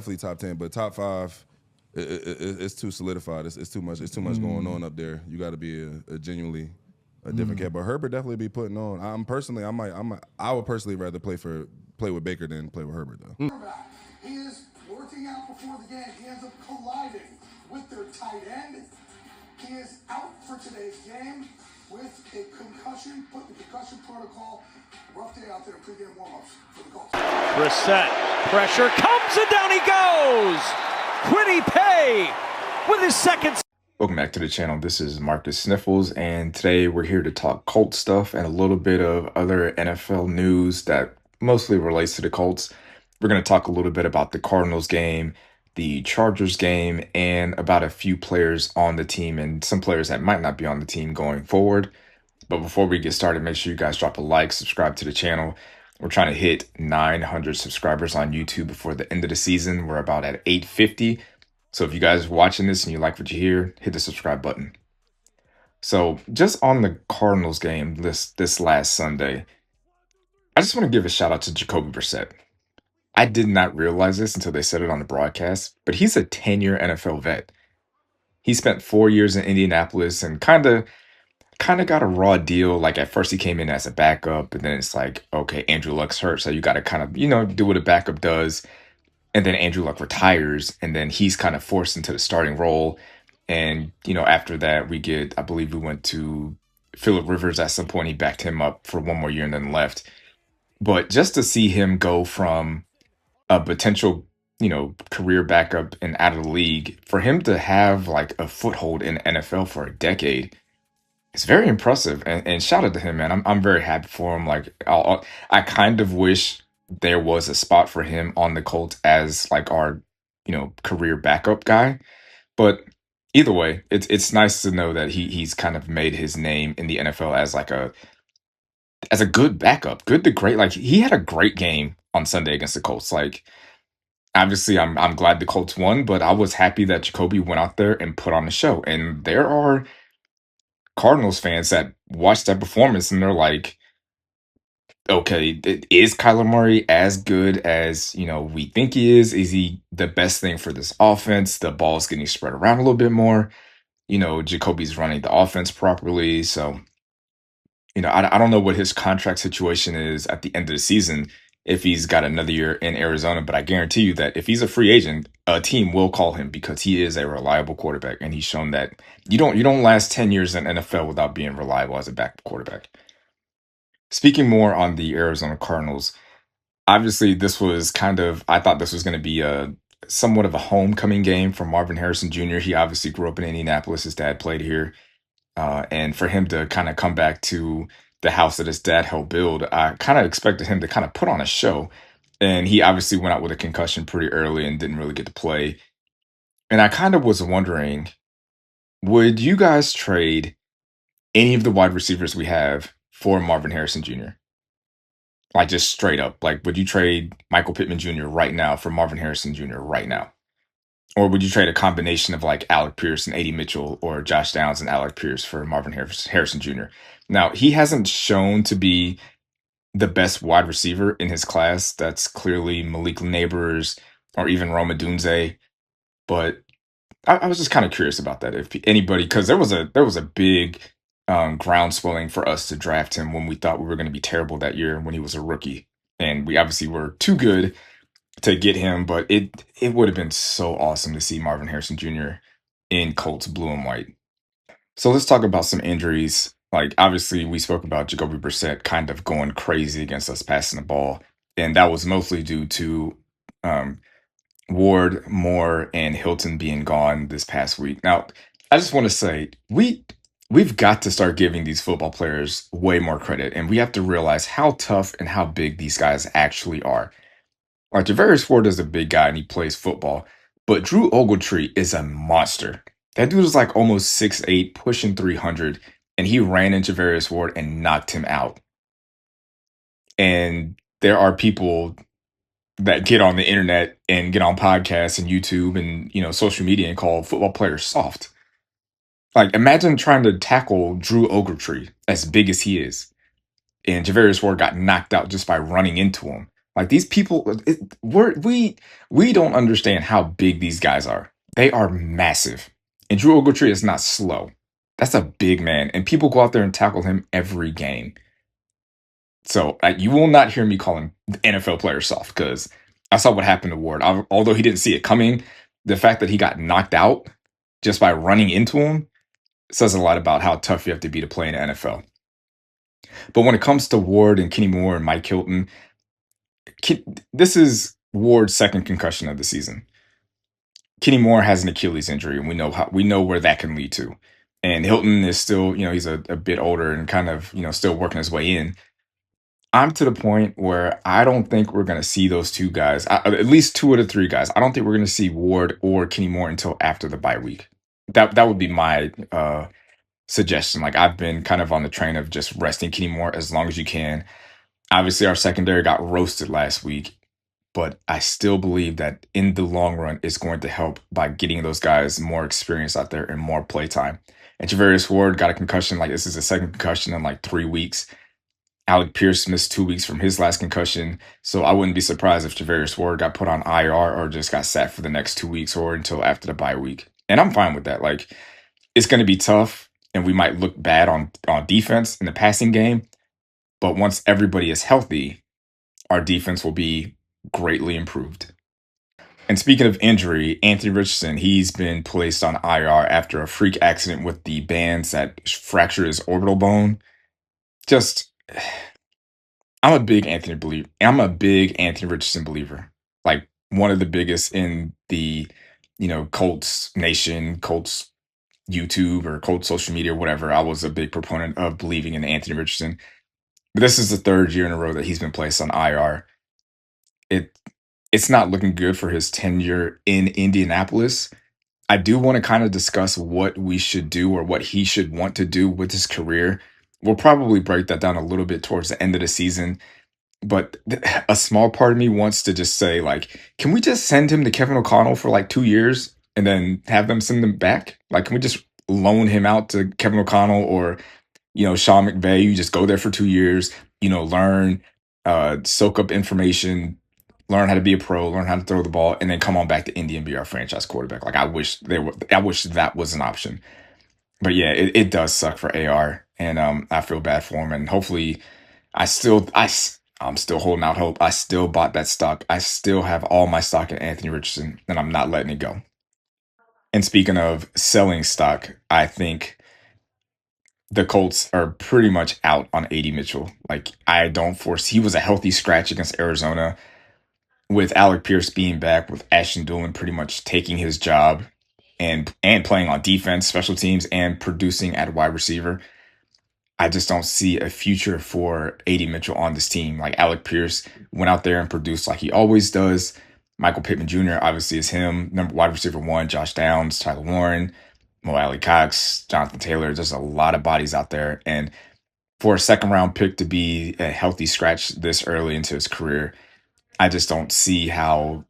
definitely top 10, but top five, it's too solidified. It's too much. It's too much going on up there. You got to be a genuinely a different cat. But Herbert definitely be putting on. I would personally rather play with Baker than play with Herbert though. He is working out before the game. He ends up colliding with their tight end. He is out for today's game with a concussion, put in the concussion protocol. Rough day out there in pregame warm-ups for the Colts. Brissett, pressure comes and down he goes. Quiddy Pay with his second. Welcome back to the channel. This is Marcus Sniffles, and today we're here to talk Colts stuff and a little bit of other NFL news that mostly relates to the Colts. We're going to talk a little bit about the Cardinals game, the Chargers game, and about a few players on the team and some players that might not be on the team going forward. But before we get started, make sure you guys drop a like, subscribe to the channel. We're trying to hit 900 subscribers on YouTube before the end of the season. We're about at 850. So if you guys are watching this and you like what you hear, hit the subscribe button. So just on the Cardinals game this last Sunday, I just want to give a shout out to Jacoby Brissett. I did not realize this until they said it on the broadcast, but he's a 10-year NFL vet. He spent 4 years in Indianapolis and kind of got a raw deal. Like at first he came in as a backup, and then it's like, okay, Andrew Luck's hurt, so you got to kind of, do what a backup does. And then Andrew Luck retires, and then he's kind of forced into the starting role. And, after that, I believe we went to Phillip Rivers at some point. He backed him up for one more year and then left. But just to see him go from a potential, career backup and out of the league, for him to have like a foothold in the NFL for a decade, it's very impressive. And shout out to him, man. I'm very happy for him. Like, I kind of wish there was a spot for him on the Colts as like our, career backup guy. But either way, it's nice to know that he's kind of made his name in the NFL as like a good backup, good to great. Like he had a great game on Sunday against the Colts. Like obviously I'm glad the Colts won, but I was happy that Jacoby went out there and put on a show. And there are Cardinals fans that watch that performance and they're like, okay, is Kyler Murray as good as, we think he is? Is he the best thing for this offense? The ball's getting spread around a little bit more. Jacoby's running the offense properly. So, I don't know what his contract situation is at the end of the season if he's got another year in Arizona, but I guarantee you that if he's a free agent, a team will call him because he is a reliable quarterback, and he's shown that you don't last 10 years in NFL without being reliable as a backup quarterback. Speaking more on the Arizona Cardinals, obviously I thought this was going to be a somewhat of a homecoming game for Marvin Harrison Jr. He obviously grew up in Indianapolis. His dad played here. And for him to kind of come back to the house that his dad helped build, I kind of expected him to kind of put on a show. And he obviously went out with a concussion pretty early and didn't really get to play. And I kind of was wondering, would you guys trade any of the wide receivers we have for Marvin Harrison Jr.? Like just straight up. Like, would you trade Michael Pittman Jr. right now for Marvin Harrison Jr. right now? Or would you trade a combination of like Alec Pierce and A.D. Mitchell or Josh Downs and Alec Pierce for Marvin Harrison Jr.? Now, he hasn't shown to be the best wide receiver in his class. That's clearly Malik Neighbors or even Rome Odunze. But I was just kind of curious about that. If anybody, because there was a big groundswelling for us to draft him when we thought we were going to be terrible that year when he was a rookie. And we obviously were too good to get him, but it would have been so awesome to see Marvin Harrison Jr. in Colts blue and white. So let's talk about some injuries. Like obviously we spoke about Jacoby Brissett kind of going crazy against us passing the ball, and that was mostly due to Ward, Moore, and Hilton being gone this past week. Now, I just want to say we've got to start giving these football players way more credit, and we have to realize how tough and how big these guys actually are. Like Javarius Ford is a big guy and he plays football, but Drew Ogletree is a monster. That dude is like almost 6'8", pushing 300, and he ran into Javarius Ford and knocked him out. And there are people that get on the internet and get on podcasts and YouTube and social media and call football players soft. Like imagine trying to tackle Drew Ogletree as big as he is, and Javarius Ward got knocked out just by running into him. Like these people, we don't understand how big these guys are. They are massive, and Drew Ogletree is not slow. That's a big man, and people go out there and tackle him every game. So you will not hear me calling NFL players soft because I saw what happened to Ward. Although he didn't see it coming, the fact that he got knocked out just by running into him says a lot about how tough you have to be to play in the NFL. But when it comes to Ward and Kenny Moore and Mike Hilton, this is Ward's second concussion of the season. Kenny Moore has an Achilles injury, and we know where that can lead to. And Hilton is still, he's a bit older and kind of, still working his way in. I'm to the point where I don't think we're going to see those two guys, at least two of the three guys. I don't think we're going to see Ward or Kenny Moore until after the bye week. That would be my suggestion. Like I've been kind of on the train of just resting Kenny Moore as long as you can. Obviously, our secondary got roasted last week, but I still believe that in the long run, it's going to help by getting those guys more experience out there and more play time. And Javarius Ward got a concussion. Like this is the second concussion in like 3 weeks. Alec Pierce missed 2 weeks from his last concussion. So I wouldn't be surprised if Javarius Ward got put on IR or just got sat for the next 2 weeks or until after the bye week. And I'm fine with that. Like it's going to be tough and we might look bad on defense in the passing game. But once everybody is healthy, our defense will be greatly improved. And speaking of injury, Anthony Richardson, he's been placed on IR after a freak accident with the bands that fractured his orbital bone. Just, I'm a big Anthony Richardson believer. Like one of the biggest in the, Colts Nation, Colts YouTube or Colts social media, whatever. I was a big proponent of believing in Anthony Richardson. But this is the third year in a row that he's been placed on IR. It's not looking good for his tenure in Indianapolis. I do want to kind of discuss what we should do or what he should want to do with his career. We'll probably break that down a little bit towards the end of the season. But a small part of me wants to just say, like, can we just send him to Kevin O'Connell for like 2 years and then have them send him back? Like, can we just loan him out to Kevin O'Connell or, Sean McVay? You just go there for 2 years, learn, soak up information, learn how to be a pro, learn how to throw the ball, and then come on back to Indy and be our franchise quarterback. Like I wish that was an option. But yeah, it does suck for AR, and I feel bad for him. And hopefully, I'm still holding out hope. I still bought that stock. I still have all my stock in Anthony Richardson, and I'm not letting it go. And speaking of selling stock, I think the Colts are pretty much out on AD Mitchell. Like I don't foresee he was a healthy scratch against Arizona. With Alec Pierce being back, with Ashton Dulin pretty much taking his job and playing on defense, special teams, and producing at wide receiver, I just don't see a future for AD Mitchell on this team. Like Alec Pierce went out there and produced like he always does. Michael Pittman Jr. obviously is him. Number wide receiver 1, Josh Downs, Tyler Warren, Mo Alley Cox, Jonathan Taylor. There's a lot of bodies out there. And for a second round pick to be a healthy scratch this early into his career, I just don't see how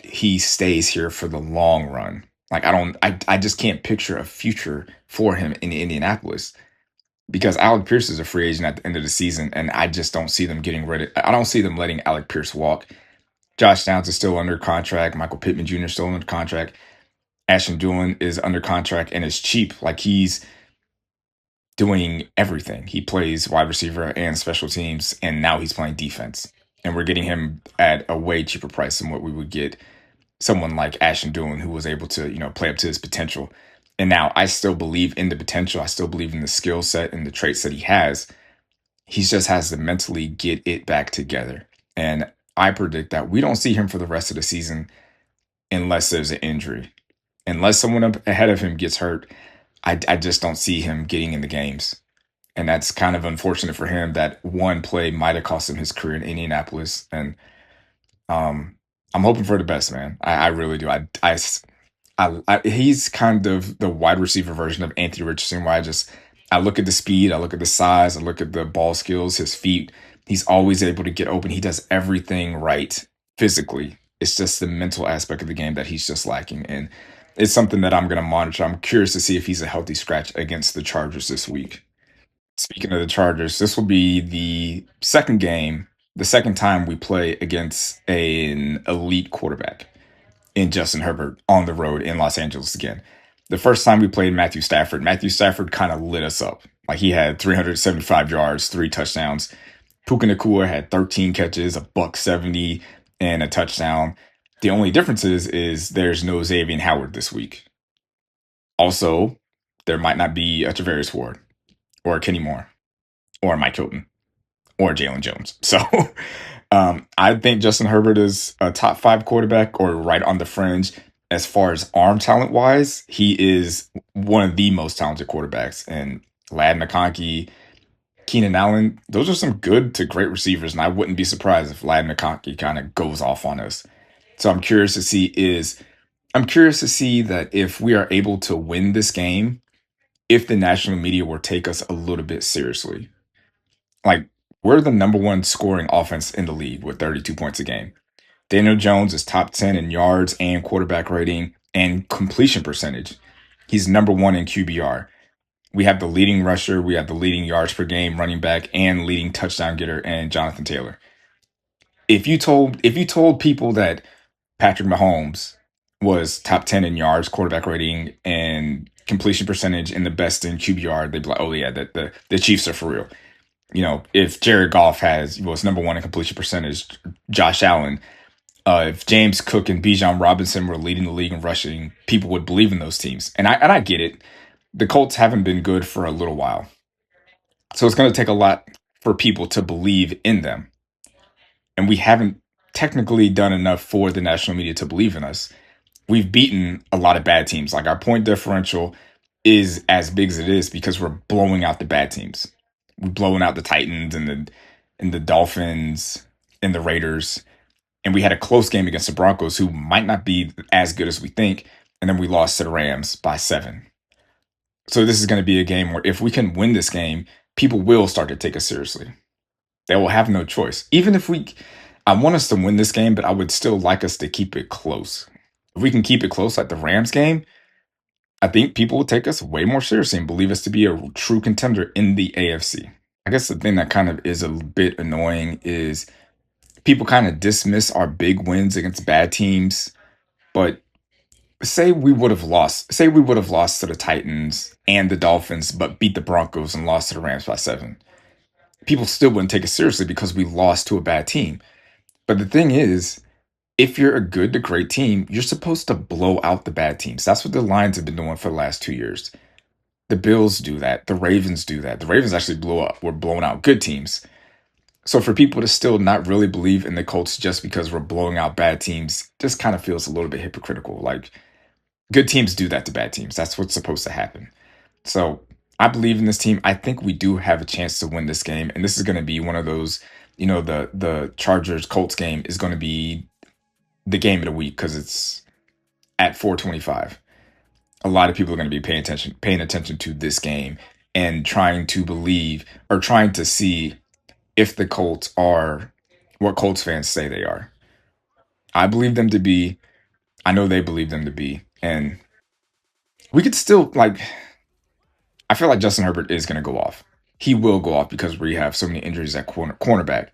he stays here for the long run. Like I just can't picture a future for him in Indianapolis because Alec Pierce is a free agent at the end of the season, and I just don't see them getting rid of. I don't see them letting Alec Pierce walk. Josh Downs is still under contract. Michael Pittman Jr. is still under contract. Ashton Dulin is under contract and is cheap. Like he's doing everything. He plays wide receiver and special teams, and now he's playing defense. And we're getting him at a way cheaper price than what we would get someone like Ashton Dulin, who was able to, play up to his potential. And now I still believe in the potential. I still believe in the skill set and the traits that he has. He just has to mentally get it back together. And I predict that we don't see him for the rest of the season unless there's an injury. Unless someone up ahead of him gets hurt, I just don't see him getting in the games. And that's kind of unfortunate for him that one play might have cost him his career in Indianapolis. And I'm hoping for the best, man. I really do. He's kind of the wide receiver version of Anthony Richardson, where I look at the speed, I look at the size, I look at the ball skills, his feet. He's always able to get open. He does everything right physically. It's just the mental aspect of the game that he's just lacking. And it's something that I'm going to monitor. I'm curious to see if he's a healthy scratch against the Chargers this week. Speaking of the Chargers, this will be the second game the second time we play against an elite quarterback in Justin Herbert on the road in Los Angeles again. The first time we played Matthew Stafford kind of lit us up. Like, he had 375 yards, 3 touchdowns. Puka Nacua had 13 catches, a $170, and a touchdown. The only difference is there's no Xavier Howard this week. Also, there might not be a Travarius Ward or a Kenny Moore or a Mike Hilton or Jalen Jones. So I think Justin Herbert is a top 5 quarterback or right on the fringe. As far as arm talent wise, he is one of the most talented quarterbacks. And Ladd McConkey, Keenan Allen, those are some good to great receivers. And I wouldn't be surprised if Ladd McConkey kind of goes off on us. So I'm curious to see that if we are able to win this game, if the national media will take us a little bit seriously. Like, we're the number 1 scoring offense in the league with 32 points a game. Daniel Jones is top 10 in yards and quarterback rating and completion percentage. He's number 1 in QBR. We have the leading rusher, we have the leading yards per game running back, and leading touchdown getter, and Jonathan Taylor. If you told people that Patrick Mahomes was top 10 in yards, quarterback rating, and completion percentage, and the best in QBR, they'd be like, oh yeah, the Chiefs are for real. You know, if Jared Goff was number 1 in completion percentage, Josh Allen, if James Cook and Bijan Robinson were leading the league in rushing, people would believe in those teams. And I get it. The Colts haven't been good for a little while. So it's going to take a lot for people to believe in them. And we haven't technically done enough for the national media to believe in us. We've beaten a lot of bad teams. Like, our point differential is as big as it is because we're blowing out the bad teams. We're blowing out the Titans and the Dolphins and the Raiders. And we had a close game against the Broncos, who might not be as good as we think. And then we lost to the Rams by 7. So this is going to be a game where if we can win this game, people will start to take us seriously. They will have no choice. I want us to win this game, but I would still like us to keep it close. If we can keep it close like the Rams game, I think people will take us way more seriously and believe us to be a true contender in the AFC. I guess the thing that kind of is a bit annoying is people kind of dismiss our big wins against bad teams. But say we would have lost to the Titans and the Dolphins, but beat the Broncos and lost to the Rams by 7. People still wouldn't take us seriously because we lost to a bad team. But the thing is, if you're a good to great team, you're supposed to blow out the bad teams. That's what the Lions have been doing for the last 2 years. The Bills do that. The Ravens do that. The Ravens actually were blowing out good teams. So for people to still not really believe in the Colts just because we're blowing out bad teams just kind of feels a little bit hypocritical. Like, good teams do that to bad teams. That's what's supposed to happen. So I believe in this team. I think we do have a chance to win this game. And this is going to be one of those, you know, the Chargers-Colts game is going to be the game of the week because it's at 4:25. A lot of people are going to be paying attention to this game and trying to see if the Colts are what Colts fans say they are. I believe them to be. I know they believe them to be. And we could still, I feel like Justin Herbert is going to go off. He will go off because we have so many injuries at cornerback.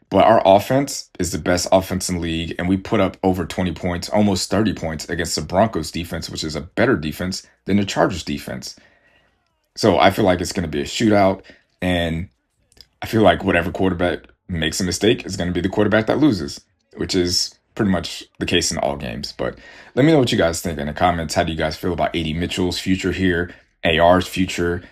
But our offense is the best offense in the league, and we put up over 20 points, almost 30 points against the Broncos defense, which is a better defense than the Chargers defense. So I feel like it's going to be a shootout, and I feel like whatever quarterback makes a mistake is going to be the quarterback that loses, which is pretty much the case in all games. But let me know what you guys think in the comments. How do you guys feel about A.D. Mitchell's future here, AR's future?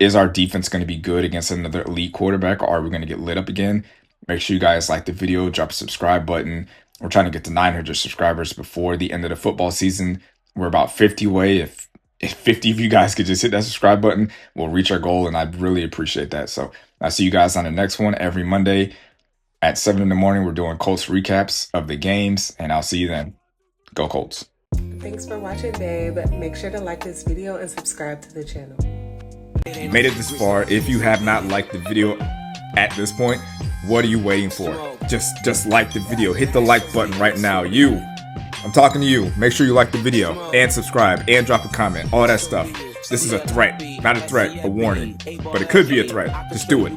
Is our defense going to be good against another elite quarterback, or are we going to get lit up again? Make sure you guys like the video, drop a subscribe button. We're trying to get to 900 subscribers before the end of the football season. We're about 50 away. If 50 of you guys could just hit that subscribe button, we'll reach our goal, and I'd really appreciate that. So I'll see you guys on the next one every Monday at 7 in the morning. We're doing Colts recaps of the games, and I'll see you then. Go Colts. Thanks for watching, babe. Make sure to like this video and subscribe to the channel. You made it this far. If you have not liked the video at this point, what are you waiting for? Just like the video. Hit the like button right now. I'm talking to you. Make sure you like the video and subscribe and drop a comment. All that stuff. This is a threat. Not a threat, a warning. But it could be a threat. Just do it.